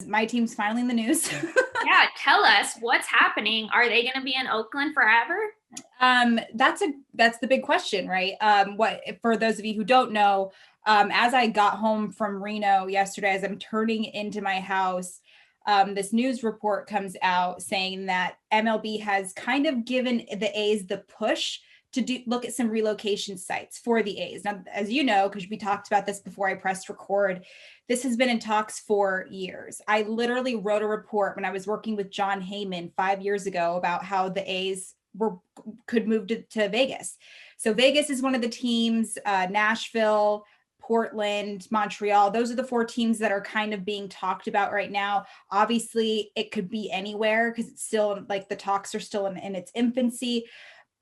My team's finally in the news. Yeah, tell us what's happening. Are they going to be in Oakland forever? That's the big question, right? What for those of you who don't know, as I got home from Reno yesterday, as I'm turning into my house, this news report comes out saying that MLB has kind of given the A's the push to look at some relocation sites for the A's. Now, as you know, because we talked about this before I pressed record, this has been in talks for years. I literally wrote a report when I was working with John Heyman 5 years ago about how the A's could move to Vegas. So Vegas is one of the teams, Nashville, Portland, Montreal. Those are the 4 teams that are kind of being talked about right now. Obviously, it could be anywhere because it's still like the talks are still in its infancy.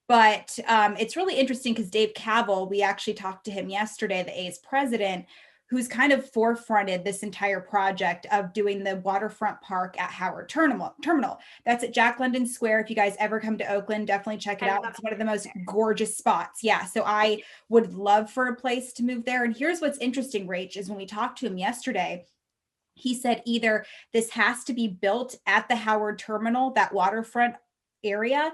But it's really interesting because Dave Kaval, we actually talked to him yesterday, the A's president, who's kind of forefronted this entire project of doing the waterfront park at Howard Terminal. That's at Jack London Square. If you guys ever come to Oakland, definitely check it out. It's one of the most gorgeous spots. Yeah, so I would love for a place to move there. And here's what's interesting, Rach, is when we talked to him yesterday, he said either this has to be built at the Howard Terminal, that waterfront area,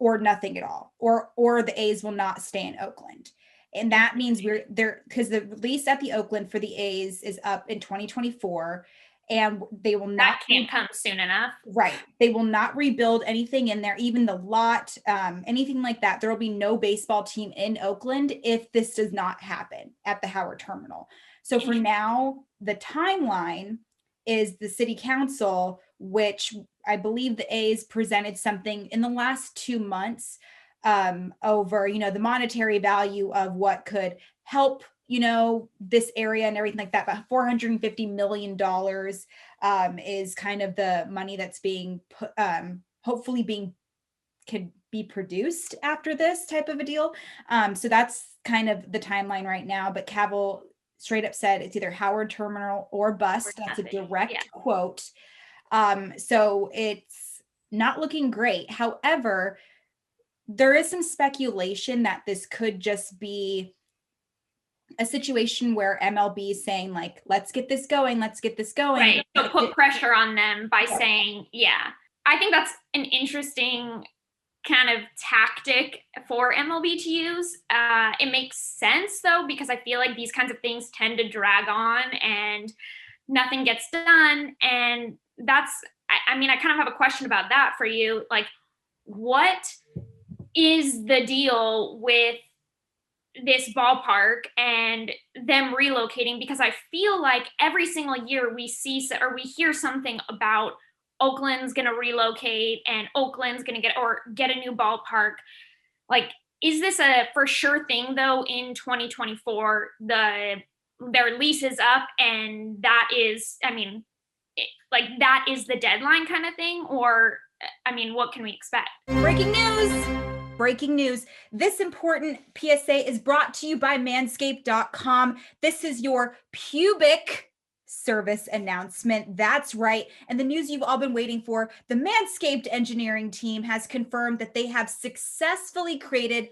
or nothing at all, or the A's will not stay in Oakland. And that means we're there because the lease at the Oakland for the A's is up in 2024, and they will not. That can't come soon enough. Right. They will not rebuild anything in there, even the lot, anything like that. There will be no baseball team in Oakland if this does not happen at the Howard Terminal. So for now, the timeline is the city council, which I believe the A's presented something in the last 2 months over, the monetary value of what could help, this area and everything like that. But $450 million is kind of the money that's being put, hopefully could be produced after this type of a deal. So that's kind of the timeline right now. But Kaval straight up said it's either Howard Terminal or bust. That's a direct quote. So it's not looking great. However, there is some speculation that this could just be a situation where MLB is saying, like, let's get this going. Right. So put pressure on them by saying, I think that's an interesting kind of tactic for MLB to use. It makes sense though, because I feel like these kinds of things tend to drag on and nothing gets done. And that's, I kind of have a question about that for you. Like, what is the deal with this ballpark and them relocating? Because I feel like every single year we see or we hear something about Oakland's going to relocate and Oakland's going to get a new ballpark. Like, is this a for sure thing though in 2024? Their lease is up and that is, that is the deadline kind of thing? Or, what can we expect? Breaking news. This important PSA is brought to you by Manscaped.com. This is your pubic service announcement. That's right. And the news you've all been waiting for. The Manscaped engineering team has confirmed that they have successfully created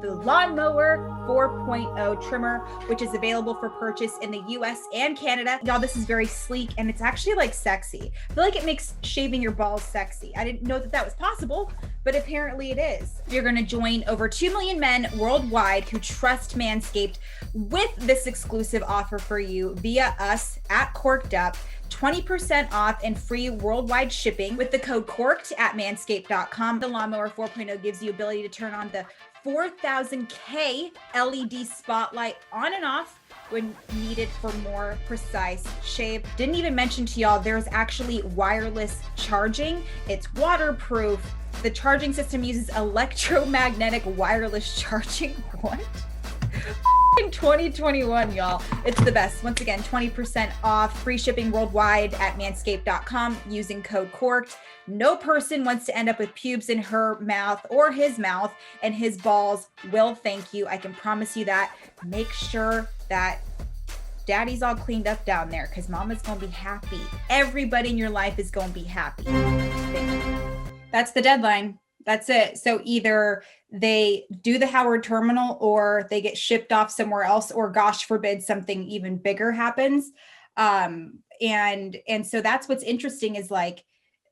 the Lawnmower 4.0 trimmer, which is available for purchase in the US and Canada. Y'all, this is very sleek and it's actually like sexy. I feel like it makes shaving your balls sexy. I didn't know that was possible, but apparently it is. You're going to join over 2 million men worldwide who trust Manscaped with this exclusive offer for you via us at Cork'd Up. 20% off and free worldwide shipping with the code CORKED at manscaped.com. The Lawnmower 4.0 gives you ability to turn on the 4000K LED spotlight on and off when needed for more precise shave. Didn't even mention to y'all, there's actually wireless charging. It's waterproof. The charging system uses electromagnetic wireless charging. What? In 2021, y'all. It's the best. Once again, 20% off, free shipping worldwide at manscaped.com using code CORKED. No person wants to end up with pubes in her mouth or his mouth, and his balls will thank you. I can promise you that. Make sure that daddy's all cleaned up down there because mama's going to be happy. Everybody in your life is going to be happy. Thank you. That's the deadline. That's it. So either they do the Howard Terminal or they get shipped off somewhere else, or gosh forbid something even bigger happens. And so that's what's interesting is like,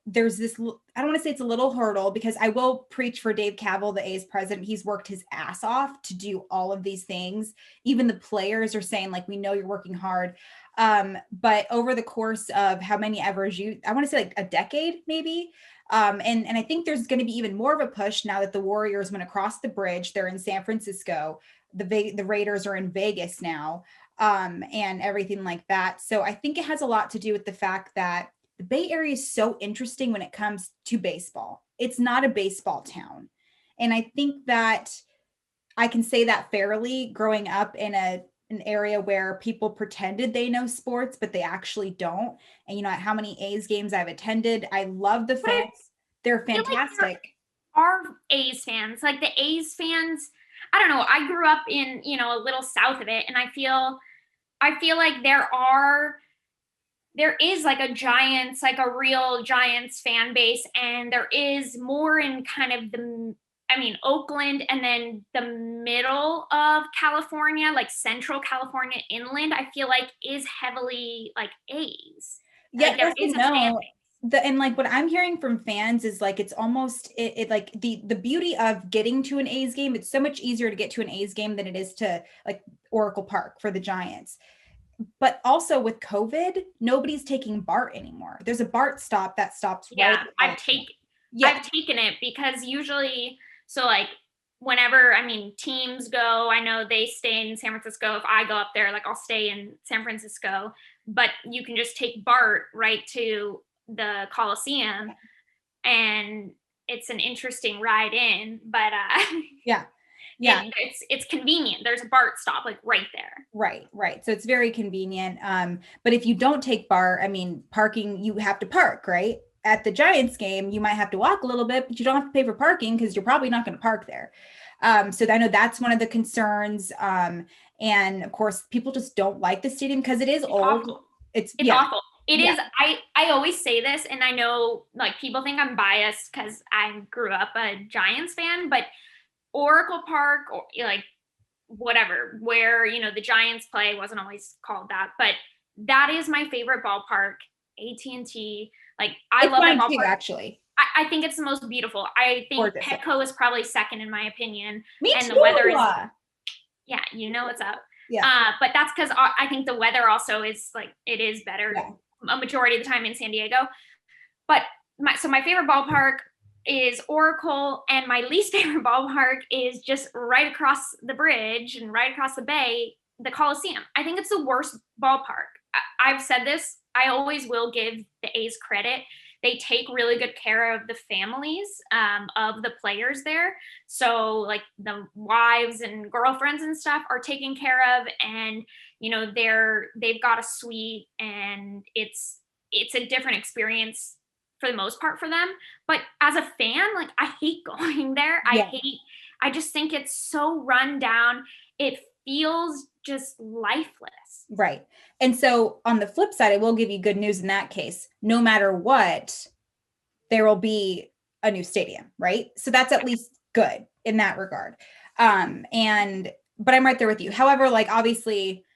there's this, I don't want to say it's a little hurdle, because I will preach for Dave Cavill, the A's president. He's worked his ass off to do all of these things. Even the players are saying, like, we know you're working hard. But over the course of how many ever I want to say like a decade, maybe. And I think there's going to be even more of a push now that the Warriors went across the bridge. They're in San Francisco. The Raiders are in Vegas now, and everything like that. So I think it has a lot to do with the fact that the Bay Area is so interesting when it comes to baseball. It's not a baseball town. And I think that I can say that fairly, growing up in an area where people pretended they know sports, but they actually don't. And you know how many A's games I've attended. I love the fans. They're fantastic. Like are A's fans, like the A's fans, I don't know. I grew up in, you know, a little south of it, and I feel like there is like a Giants, like a real Giants fan base, and there is more in kind of Oakland, and then the middle of California, like Central California inland, I feel like is heavily like A's. Yeah, like there is a fan base. And like what I'm hearing from fans is like it's almost it like the beauty of getting to an A's game. It's so much easier to get to an A's game than it is to like Oracle Park for the Giants. But also with COVID, nobody's taking BART anymore. There's a BART stop that stops. Yeah, I've taken it because usually, so like whenever, teams go, I know they stay in San Francisco. If I go up there, like I'll stay in San Francisco, but you can just take BART right to the Coliseum, and it's an interesting ride in, but yeah. It's convenient. There's a BART stop like right there. Right. So it's very convenient. But if you don't take BART, parking, you have to park, right? At the Giants game, you might have to walk a little bit, but you don't have to pay for parking because you're probably not going to park there. So I know that's one of the concerns. And of course, people just don't like the stadium because it is old. Awful. It's awful. It is. I always say this, and I know like people think I'm biased because I grew up a Giants fan, but Oracle Park, or like whatever, where, the Giants play, wasn't always called that, but that is my favorite ballpark. AT&T, like I love that ballpark. Too, actually. I think it's the most beautiful. I think gorgeous. Petco is probably second in my opinion. Me and too. The weather is, yeah, what's up. Yeah. But that's because I think the weather also is like, it is better a majority of the time in San Diego. But my favorite ballpark is Oracle, and my least favorite ballpark is just right across the bridge and right across the bay, the Coliseum. I think it's the worst ballpark. I've said this. I always will give the A's credit. They take really good care of the families of the players there. So like the wives and girlfriends and stuff are taken care of, and they've got a suite, and it's a different experience for the most part for them. But as a fan, like I hate going there. I just think it's so run down. It feels just lifeless. Right. And so on the flip side, I will give you good news in that case. No matter what, there will be a new stadium, right? So that's at least good in that regard. But I'm right there with you. However, like obviously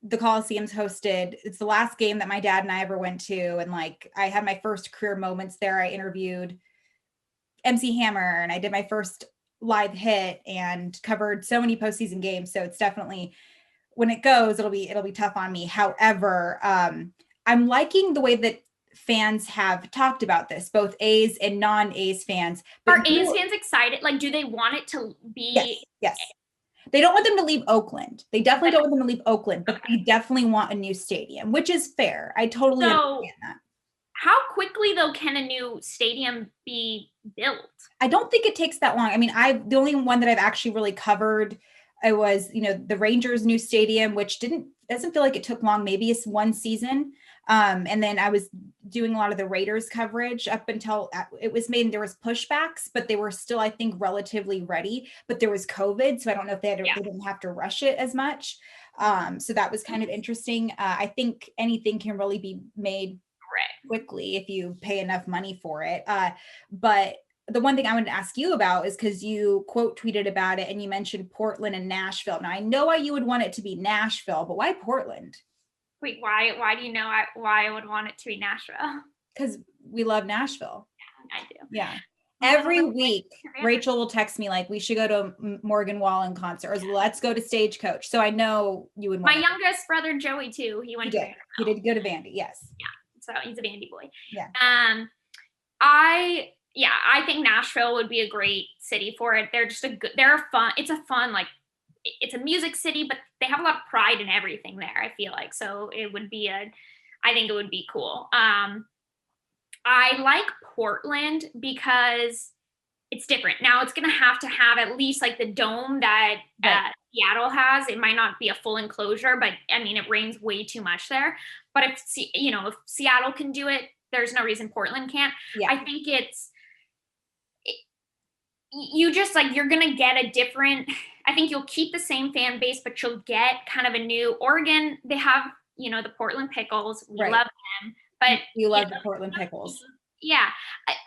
the Coliseum's hosted. It's the last game that my dad and I ever went to. And like, I had my first career moments there. I interviewed MC Hammer, and I did my first live hit and covered so many postseason games. So it's definitely, when it goes, it'll be tough on me. However, I'm liking the way that fans have talked about this, both A's and non-A's fans. Are A's fans excited? Like, do they want it to be? Yes. They don't want them to leave Oakland. They definitely don't want them to leave Oakland, but they definitely want a new stadium, which is fair. I totally understand that. How quickly though can a new stadium be built? I don't think it takes that long. The only one that I've actually really covered, it was, the Rangers' new stadium, which doesn't feel like it took long. Maybe it's one season. And then I was doing a lot of the Raiders coverage up until it was made, and there was pushbacks, but they were still, I think, relatively ready, but there was COVID. So I don't know if they didn't have to rush it as much. So that was kind of interesting. I think anything can really be made quickly if you pay enough money for it. But the one thing I wanted to ask you about is because you quote tweeted about it, and you mentioned Portland and Nashville. Now I know why you would want it to be Nashville, but why Portland? Wait, why do you know why I would want it to be Nashville? Because we love Nashville. I do. Yeah. Every week, Rachel will text me like, we should go to a Morgan Wallen concert, or let's go to Stagecoach. So I know you would want My youngest brother, Joey, too. He went to Vanderbilt. He did go to Vandy, yes. Yeah. So he's a Vandy boy. Yeah. I think Nashville would be a great city for it. They're just it's a music city, but they have a lot of pride in everything there, I feel like. So I think it would be cool. I like Portland because it's different. Now it's going to have at least like the dome that Seattle has. It might not be a full enclosure, but I mean, it rains way too much there. But if Seattle can do it, there's no reason Portland can't. Yeah. I think you're going to get a different, I think you'll keep the same fan base, but you'll get kind of a new Oregon. They have, the Portland Pickles. We love them. But you love the Portland Pickles. Yeah.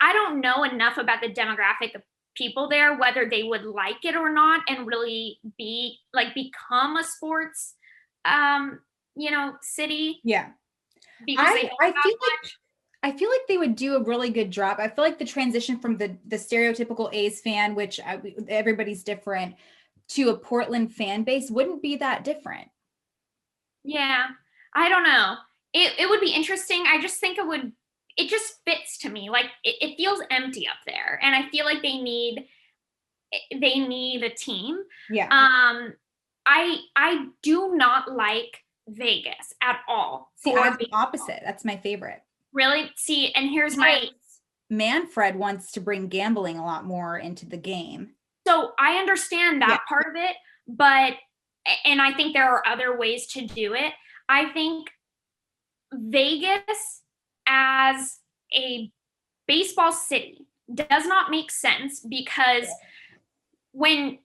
I don't know enough about the demographic of people there, whether they would like it or not, and really become a sports, city. Yeah. Because I feel like they would do a really good job. I feel like the transition from the stereotypical A's fan, which everybody's different, to a Portland fan base wouldn't be that different. Yeah. I don't know. It would be interesting. I just think it just fits to me. Like it feels empty up there. And I feel like they need a team. Yeah. I do not like Vegas at all. See, I'm the opposite. That's my favorite. Really? See, and here's Manfred wants to bring gambling a lot more into the game. So I understand that part of it, and I think there are other ways to do it. I think Vegas as a baseball city does not make sense because when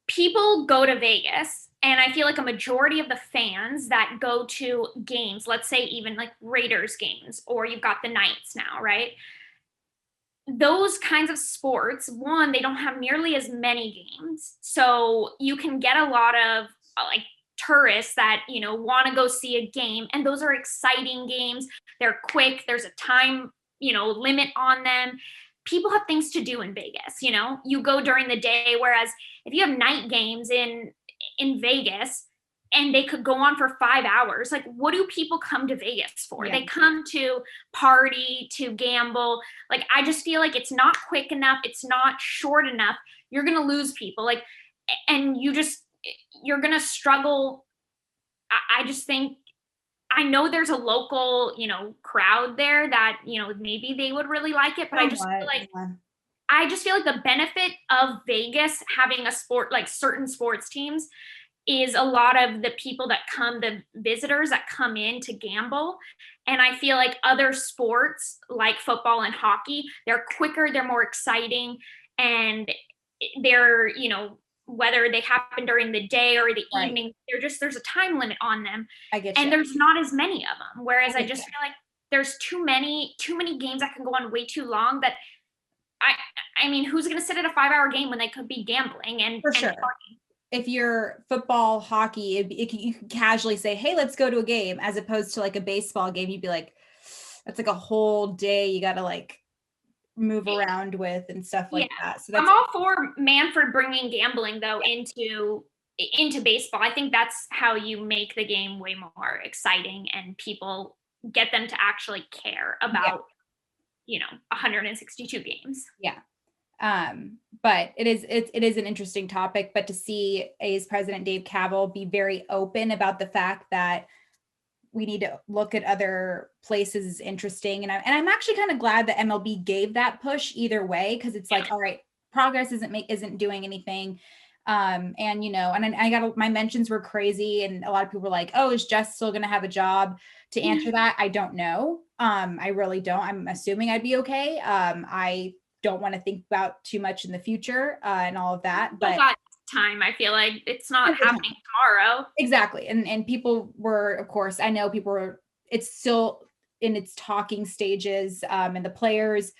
people go to Vegas, and I feel like a majority of the fans that go to games, let's say even like Raiders games, or you've got the Knights now, right? Those kinds of sports, one, they don't have nearly as many games. So you can get a lot of like tourists that, want to go see a game. And those are exciting games. They're quick. There's a time, limit on them. People have things to do in Vegas. You go during the day. Whereas if you have night games in Vegas and they could go on for 5 hours, like what do people come to Vegas for? They come to party, to gamble. Like, I just feel like it's not quick enough. It's not short enough. You're going to lose people. Like, and you're going to struggle. I just think, I know there's a local, crowd there that, maybe they would really like it, but I just feel like the benefit of Vegas having a sport, like certain sports teams, is a lot of the people that come, the visitors that come in to gamble. And I feel like other sports like football and hockey, they're quicker, they're more exciting, and they're, whether they happen during the day or the evening, there's a time limit on them. I get and there's not as many of them. Whereas I just feel like there's too many games that can go on way too long that I mean, who's going to sit at a 5-hour game when they could be gambling and sure. Partying? If you're football, hockey, you can casually say, hey, let's go to a game, as opposed to like a baseball game. You'd be like, that's like a whole day you got to like move around with and stuff like that. So I'm all for Manfred bringing gambling though into baseball. I think that's how you make the game way more exciting and people get them to actually care about 162 games. But it is an interesting topic. But to see A's president Dave Kaval be very open about the fact that we need to look at other places is interesting. And I'm actually kind of glad that MLB gave that push either way, because it's like, all right, progress isn't doing anything. And I got, my mentions were crazy, and a lot of people were like, oh, is Jess still going to have a job? To answer that, I don't know. I really don't. I'm assuming I'd be okay. I don't want to think about too much in the future and all of that, but time. I feel like it's not happening tomorrow. Exactly. And people were, of course, I know people were, it's still in its talking stages. And the players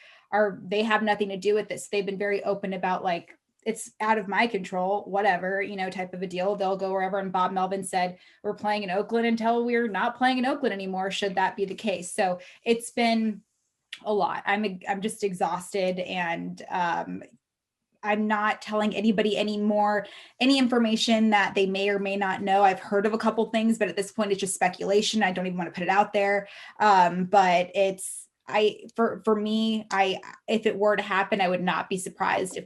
they have nothing to do with this. They've been very open about like, it's out of my control, whatever, type of a deal. They'll go wherever. And Bob Melvin said, we're playing in Oakland until we're not playing in Oakland anymore, should that be the case. So it's been a lot. I'm just exhausted, and I'm not telling anybody any information that they may or may not know. I've heard of a couple things, but at this point it's just speculation. I don't even want to put it out there. But for me, if it were to happen, I would not be surprised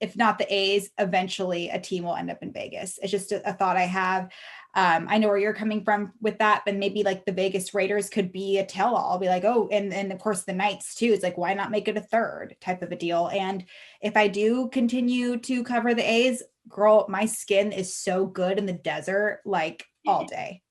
if not the A's, eventually a team will end up in Vegas. It's just a thought I have. I know where you're coming from with that, but maybe like the Vegas Raiders could be a tell-all. I'll be like, oh, and of course the Knights too. It's like, why not make it a third type of a deal? And if I do continue to cover the A's, girl, my skin is so good in the desert, like all day.